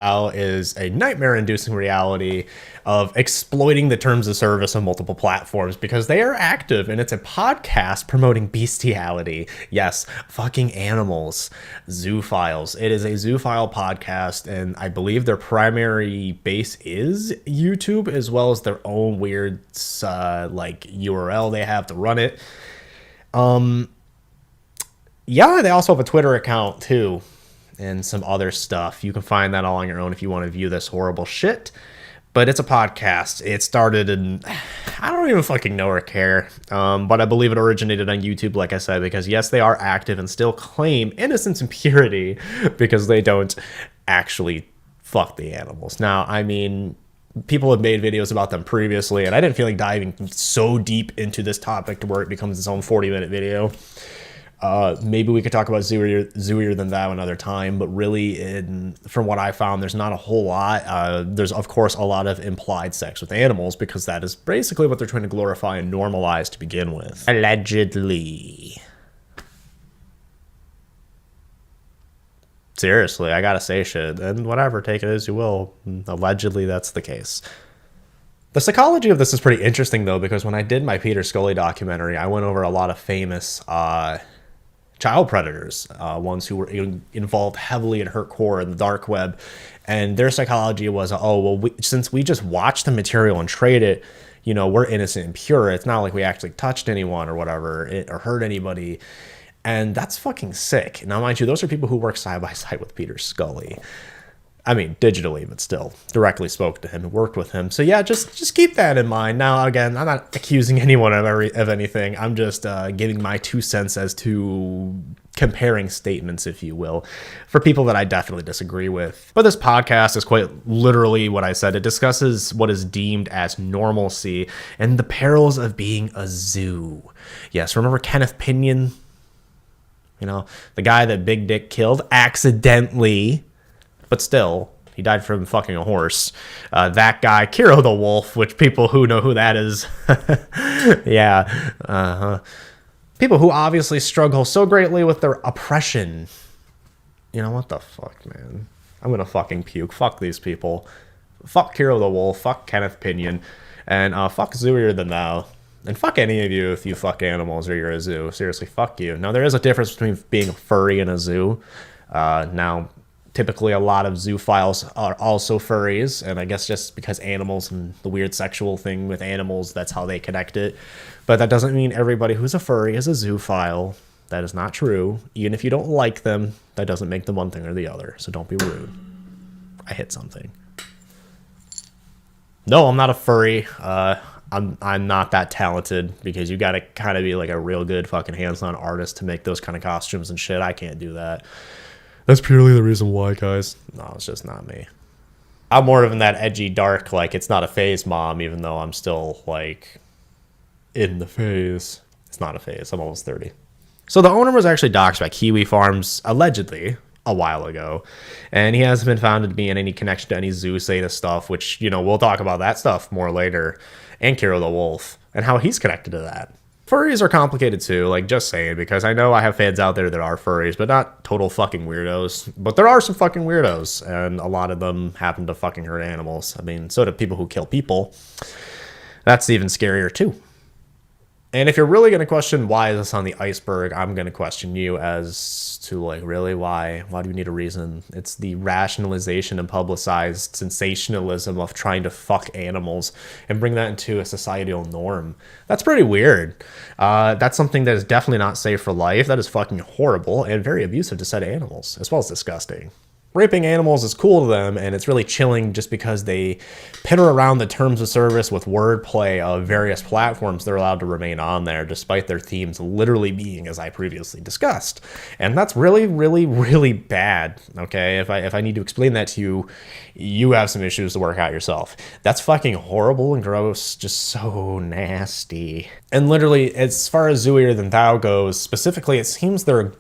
Is a nightmare-inducing reality of exploiting the terms of service on multiple platforms because they are active, and it's a podcast promoting bestiality. Yes, fucking animals. Zoophiles. It is a zoophile podcast, and I believe their primary base is YouTube, as well as their own weird like URL they have to run it. Yeah, they also have a Twitter account too, and some other stuff. You can find that all on your own if you want to view this horrible shit. But it's a podcast. It started in, I don't even fucking know or care. But I believe it originated on YouTube, like I said, because yes, they are active and still claim innocence and purity because they don't actually fuck the animals. Now, I mean, people have made videos about them previously, and I didn't feel like diving so deep into this topic to where it becomes its own 40-minute video. Maybe we could talk about Zooier Than Thou another time, but really, from what I found, there's not a whole lot. There's, of course, a lot of implied sex with animals, because that is basically what they're trying to glorify and normalize to begin with. Allegedly. Seriously, I gotta say shit, and whatever, take it as you will. Allegedly, that's the case. The psychology of this is pretty interesting, though, because when I did my Peter Scully documentary, I went over a lot of famous child predators, ones who were involved heavily in hardcore and the dark web, and their psychology was, oh, well, since we just watch the material and trade it, you know, we're innocent and pure. It's not like we actually touched anyone or whatever, or hurt anybody. And that's fucking sick. Now, mind you, those are people who work side by side with Peter Scully. I mean, digitally, but still directly spoke to him and worked with him. So yeah, just keep that in mind. Now, again, I'm not accusing anyone of anything. I'm just giving my 2 cents as to comparing statements, if you will, for people that I definitely disagree with. But this podcast is quite literally what I said. It discusses what is deemed as normalcy and the perils of being a zoo. Yes, remember Kenneth Pinion? You know, the guy that Big Dick killed accidentally. But still, he died from fucking a horse. That guy, Kiro the Wolf, which people who know who that is. Yeah. People who obviously struggle so greatly with their oppression. You know, what the fuck, man? I'm gonna fucking puke. Fuck these people. Fuck Kiro the Wolf. Fuck Kenneth Pinion. And fuck Zooier Than Thou. And fuck any of you if you fuck animals or you're a zoo. Seriously, fuck you. Now, there is a difference between being a furry and a zoo. Now, typically, a lot of zoophiles are also furries, and I guess just because animals and the weird sexual thing with animals, that's how they connect it. But that doesn't mean everybody who's a furry is a zoophile. That is not true. Even if you don't like them, that doesn't make them one thing or the other. So don't be rude. I hit something. No, I'm not a furry. I'm not that talented, because you gotta kind of be like a real good fucking hands-on artist to make those kind of costumes and shit. I can't do that. That's purely the reason why, guys. No, it's just not me. I'm more of in that edgy, dark, like, it's not a phase mom, even though I'm still, like, in the phase. It's not a phase. I'm almost 30. So the owner was actually doxxed by Kiwi Farms, allegedly, a while ago. And he hasn't been found to be in any connection to any zoo sadist stuff, which, you know, we'll talk about that stuff more later. And Kiro the Wolf, and how he's connected to that. Furries are complicated too, like, just saying, because I know I have fans out there that are furries, but not total fucking weirdos. But there are some fucking weirdos, and a lot of them happen to fucking hurt animals. I mean, so do people who kill people. That's even scarier too. And if you're really going to question why is this on the iceberg, I'm going to question you as to, like, really, why? Why do you need a reason? It's the rationalization and publicized sensationalism of trying to fuck animals and bring that into a societal norm. That's pretty weird. That's something that is definitely not safe for life. That is fucking horrible and very abusive to said animals, as well as disgusting. Raping animals is cool to them, and it's really chilling just because they pitter around the terms of service with wordplay of various platforms they're allowed to remain on there, despite their themes literally being, as I previously discussed. And that's really, really, really bad, okay? If I need to explain that to you, you have some issues to work out yourself. That's fucking horrible and gross, just so nasty. And literally, as far as Zooier Than Thou goes, specifically, it seems they're